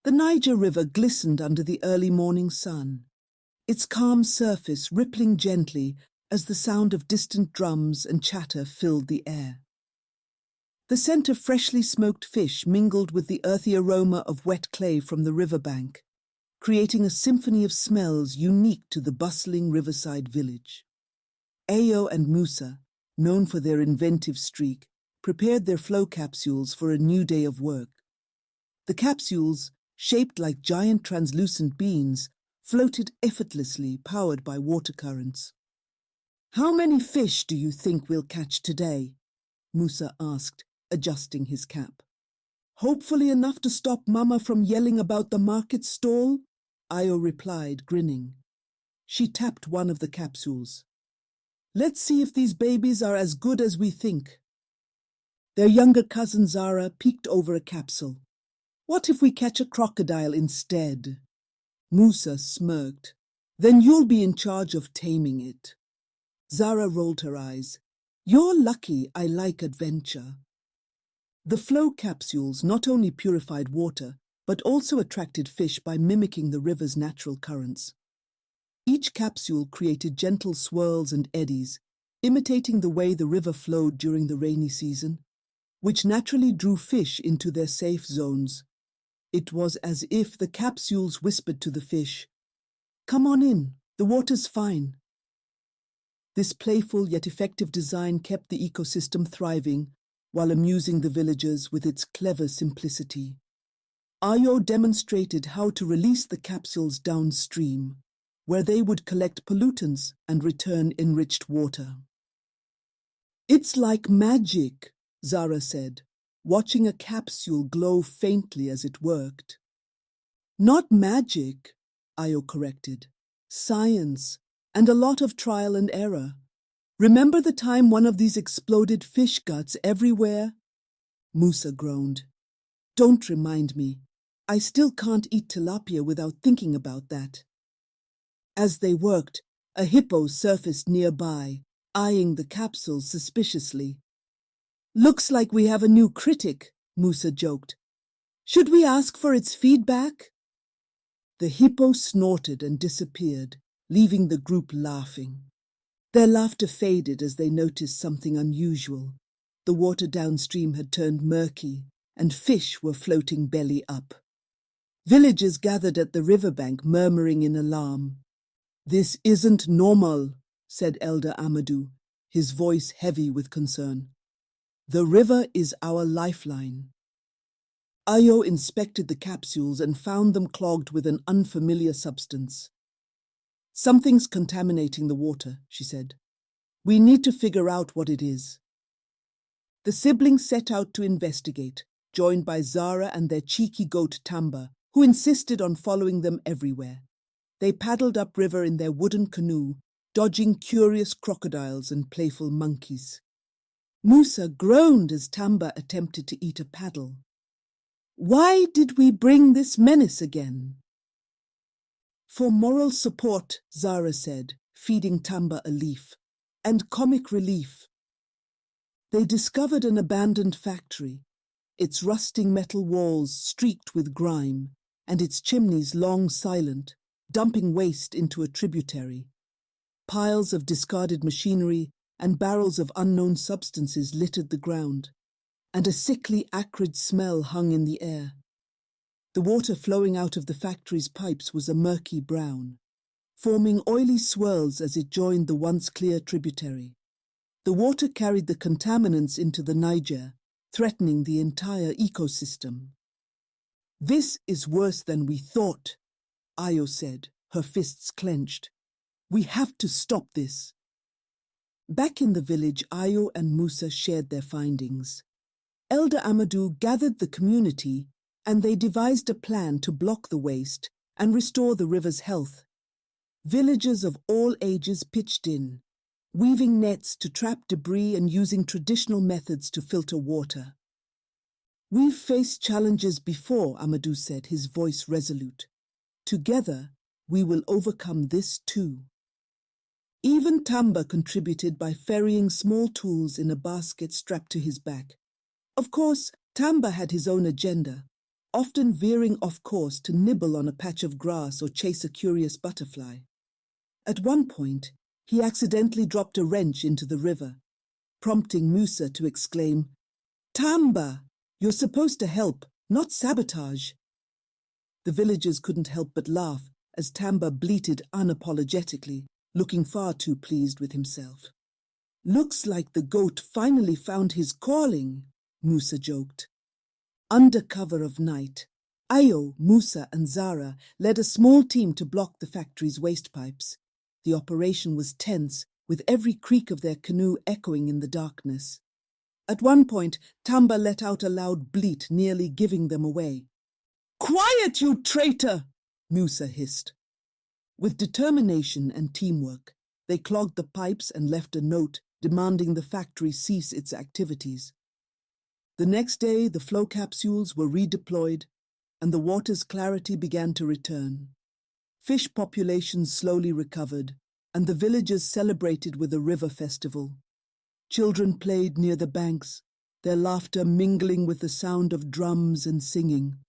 The Niger River glistened under the early morning sun, its calm surface rippling gently as the sound of distant drums and chatter filled the air. The scent of freshly smoked fish mingled with the earthy aroma of wet clay from the riverbank, creating a symphony of smells unique to the bustling riverside village. Ayo and Musa, known for their inventive streak, prepared their FlowCapsules for a new day of work. The capsules, shaped like giant translucent beans, floated effortlessly, powered by water currents. "How many fish do you think we'll catch today?" Musa asked, adjusting his cap. "Hopefully enough to stop Mama from yelling about the market stall," Ayo replied, grinning. She tapped one of the capsules. "Let's see if these babies are as good as we think." Their younger cousin Zara peeked over a capsule. "What if we catch a crocodile instead?" Musa smirked. "Then you'll be in charge of taming it." Zara rolled her eyes. "You're lucky I like adventure." The FlowCapsules not only purified water, but also attracted fish by mimicking the river's natural currents. Each capsule created gentle swirls and eddies, imitating the way the river flowed during the rainy season, which naturally drew fish into their safe zones. It was as if the capsules whispered to the fish, "Come on in, the water's fine." This playful yet effective design kept the ecosystem thriving while amusing the villagers with its clever simplicity. Ayo demonstrated how to release the capsules downstream, where they would collect pollutants and return enriched water. "It's like magic," Zara said, watching a capsule glow faintly as it worked. "Not magic," Ayo corrected. "Science, and a lot of trial and error. Remember the time one of these exploded fish guts everywhere?" Musa groaned. "Don't remind me. I still can't eat tilapia without thinking about that." As they worked, a hippo surfaced nearby, eyeing the capsules suspiciously. "Looks like we have a new critic," Musa joked. "Should we ask for its feedback?" The hippo snorted and disappeared, leaving the group laughing. Their laughter faded as they noticed something unusual. The water downstream had turned murky, and fish were floating belly up. Villagers gathered at the riverbank, murmuring in alarm. "This isn't normal," said Elder Amadou, his voice heavy with concern. "The river is our lifeline." Ayo inspected the capsules and found them clogged with an unfamiliar substance. "Something's contaminating the water," she said. "We need to figure out what it is." The siblings set out to investigate, joined by Zara and their cheeky goat Tamba, who insisted on following them everywhere. They paddled upriver in their wooden canoe, dodging curious crocodiles and playful monkeys. Musa groaned as Tamba attempted to eat a paddle. "Why did we bring this menace again?" "For moral support," Zara said, feeding Tamba a leaf, "and comic relief." They discovered an abandoned factory, its rusting metal walls streaked with grime, and its chimneys long silent, dumping waste into a tributary. Piles of discarded machinery and barrels of unknown substances littered the ground, and a sickly, acrid smell hung in the air. The water flowing out of the factory's pipes was a murky brown, forming oily swirls as it joined the once clear tributary. The water carried the contaminants into the Niger, threatening the entire ecosystem. "This is worse than we thought," Ayo said, her fists clenched. "We have to stop this." Back in the village, Ayo and Musa shared their findings. Elder Amadou gathered the community, and they devised a plan to block the waste and restore the river's health. Villagers of all ages pitched in, weaving nets to trap debris and using traditional methods to filter water. "We've faced challenges before," Amadou said, his voice resolute. "Together, we will overcome this too." Even Tamba contributed by ferrying small tools in a basket strapped to his back. Of course, Tamba had his own agenda. often veering off course to nibble on a patch of grass or chase a curious butterfly. At one point, he accidentally dropped a wrench into the river, prompting Musa to exclaim, "Tamba, you're supposed to help, not sabotage." The villagers couldn't help but laugh as Tamba bleated unapologetically, looking far too pleased with himself. "Looks like the goat finally found his calling," Musa joked. Under cover of night, Ayo, Musa and Zara led a small team to block the factory's waste pipes. The operation was tense, with every creak of their canoe echoing in the darkness. At one point, Tamba let out a loud bleat, nearly giving them away. "Quiet, you traitor!" Musa hissed. With determination and teamwork, they clogged the pipes and left a note demanding the factory cease its activities. The next day, the FlowCapsules were redeployed, and the water's clarity began to return. Fish populations slowly recovered, and the villagers celebrated with a river festival. Children played near the banks, their laughter mingling with the sound of drums and singing.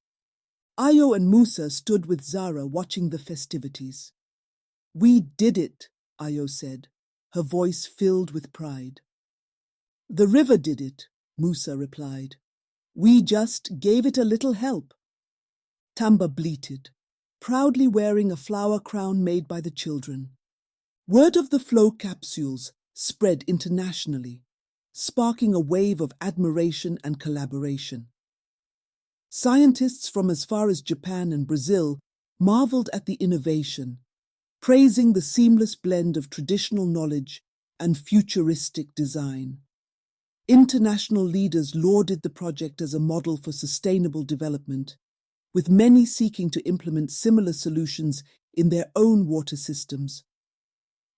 Ayo and Musa stood with Zara watching the festivities. "We did it," Ayo said, her voice filled with pride. "The river did it," Musa replied. "We just gave it a little help." Tamba bleated, proudly wearing a flower crown made by the children. Word of the FlowCapsules spread internationally, sparking a wave of admiration and collaboration. Scientists from as far as Japan and Brazil marveled at the innovation, praising the seamless blend of traditional knowledge and futuristic design. International leaders lauded the project as a model for sustainable development, with many seeking to implement similar solutions in their own water systems.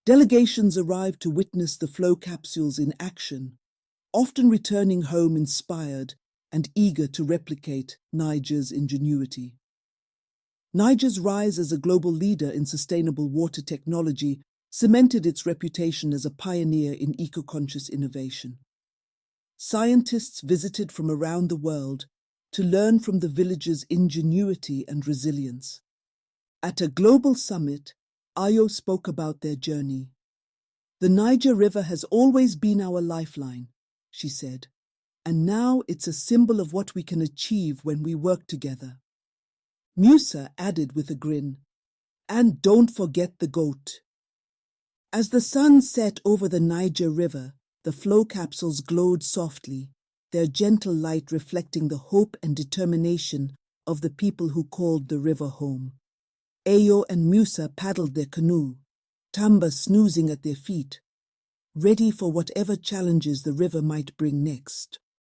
Delegations arrived to witness the FlowCapsules in action, often returning home inspired and eager to replicate Niger's ingenuity. Niger's rise as a global leader in sustainable water technology cemented its reputation as a pioneer in eco-conscious innovation. Scientists visited from around the world to learn from the village's ingenuity and resilience. At a global summit, Ayo spoke about their journey. "The Niger River has always been our lifeline," she said, "and now it's a symbol of what we can achieve when we work together." Musa added with a grin, "And don't forget the goat." As the sun set over the Niger River, the FlowCapsules glowed softly, their gentle light reflecting the hope and determination of the people who called the river home. Ayo and Musa paddled their canoe, Tamba snoozing at their feet, ready for whatever challenges the river might bring next.